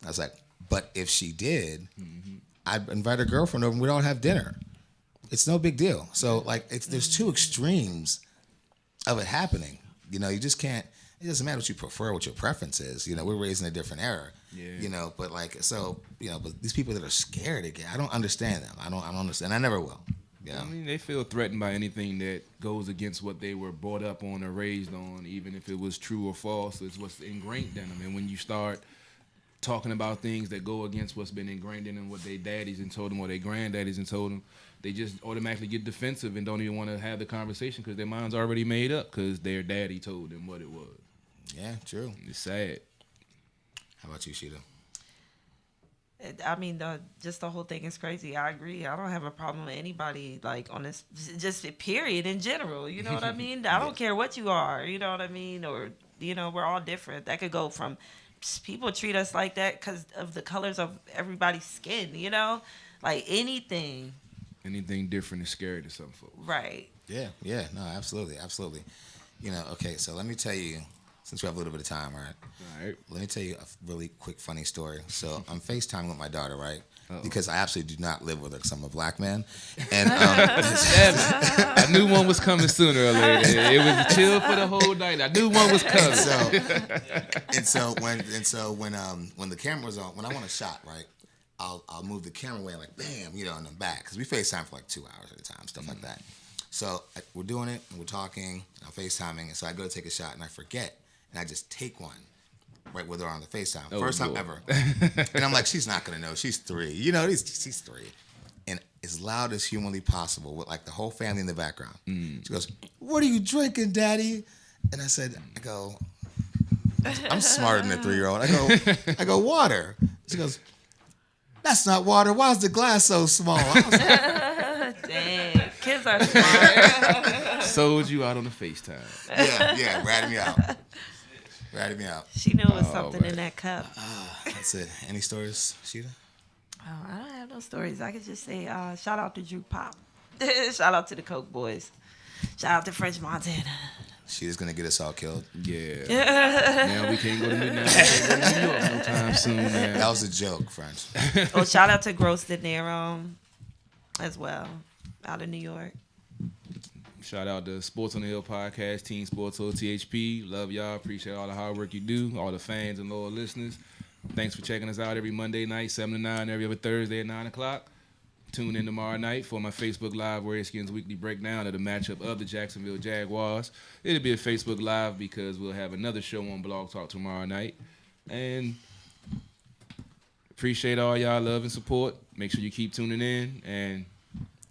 I was like, but if she did, I'd invite her girlfriend over and we'd all have dinner. It's no big deal. So like, there's two extremes of it happening. You just can't. It doesn't matter what you prefer, what your preference is. We're raised in a different era. Yeah. But like, so, but these people that are scared of gay, I don't understand them. I don't understand. I never will. I mean, they feel threatened by anything that goes against what they were brought up on or raised on, even if it was true or false. It's what's ingrained in them. And when you start talking about things that go against what's been ingrained in them, what their daddies and told them or their granddaddies and told them, they just automatically get defensive and don't even want to have the conversation because their mind's already made up because their daddy told them what it was. Yeah, true. It's sad. How about you, Shida? I mean, just the whole thing is crazy. I agree. I don't have a problem with anybody like on this, just period in general. You know what I mean? I don't care what you are. You know what I mean? Or we're all different. That could go from people treat us like that because of the colors of everybody's skin. Like anything. Anything different is scary to some folks. Right. Yeah. No, absolutely. Okay. So let me tell you. Since we have a little bit of time, all right? Let me tell you a really quick, funny story. So I'm FaceTiming with my daughter, right? Uh-oh. Because I absolutely do not live with her because I'm a black man. And I knew one was coming sooner or later. It was chill for the whole night. I knew one was coming. So when the camera was on, when I want a shot, right? I'll move the camera away like bam, and I'm back because we FaceTime for like 2 hours at a time, stuff like that. So we're doing it and we're talking. I'm FaceTiming, and so I go to take a shot and I forget. And I just take one right with her on the FaceTime. First time ever. And I'm like, she's not going to know. She's 3. She's 3. And as loud as humanly possible with like the whole family in the background. She goes, what are you drinking, Daddy? And I go, I'm smarter than a 3-year-old. I go, water. She goes, that's not water. Why is the glass so small? I was like, dang, kids are smart. Sold you out on the FaceTime. Yeah, ratted me out. She knew it was something in that cup. That's it. Any stories, Shida? Oh, I don't have no stories. I could just say shout out to Drew Pop. Shout out to the Coke Boys. Shout out to French Montana. Shida's going to get us all killed. Yeah. Now we can't go to New York no time soon. Man. That was a joke, French. Oh, shout out to Gross De Niro as well, out of New York. Shout out to Sports on the Hill podcast, Team Sports OTHP. Love y'all. Appreciate all the hard work you do, all the fans and loyal listeners. Thanks for checking us out every Monday night, 7 to 9, every other Thursday at 9 o'clock. Tune in tomorrow night for my Facebook Live Redskins weekly breakdown of the matchup of the Jacksonville Jaguars. It'll be a Facebook Live because we'll have another show on Blog Talk tomorrow night. And appreciate all y'all love and support. Make sure you keep tuning in. And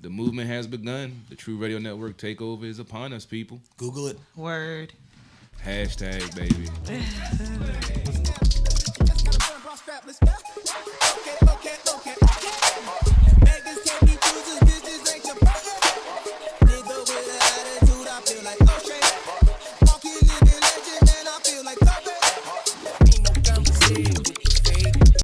the movement has begun. The True Radio Network takeover is upon us, people. Google it. Word. Hashtag, baby. Feel like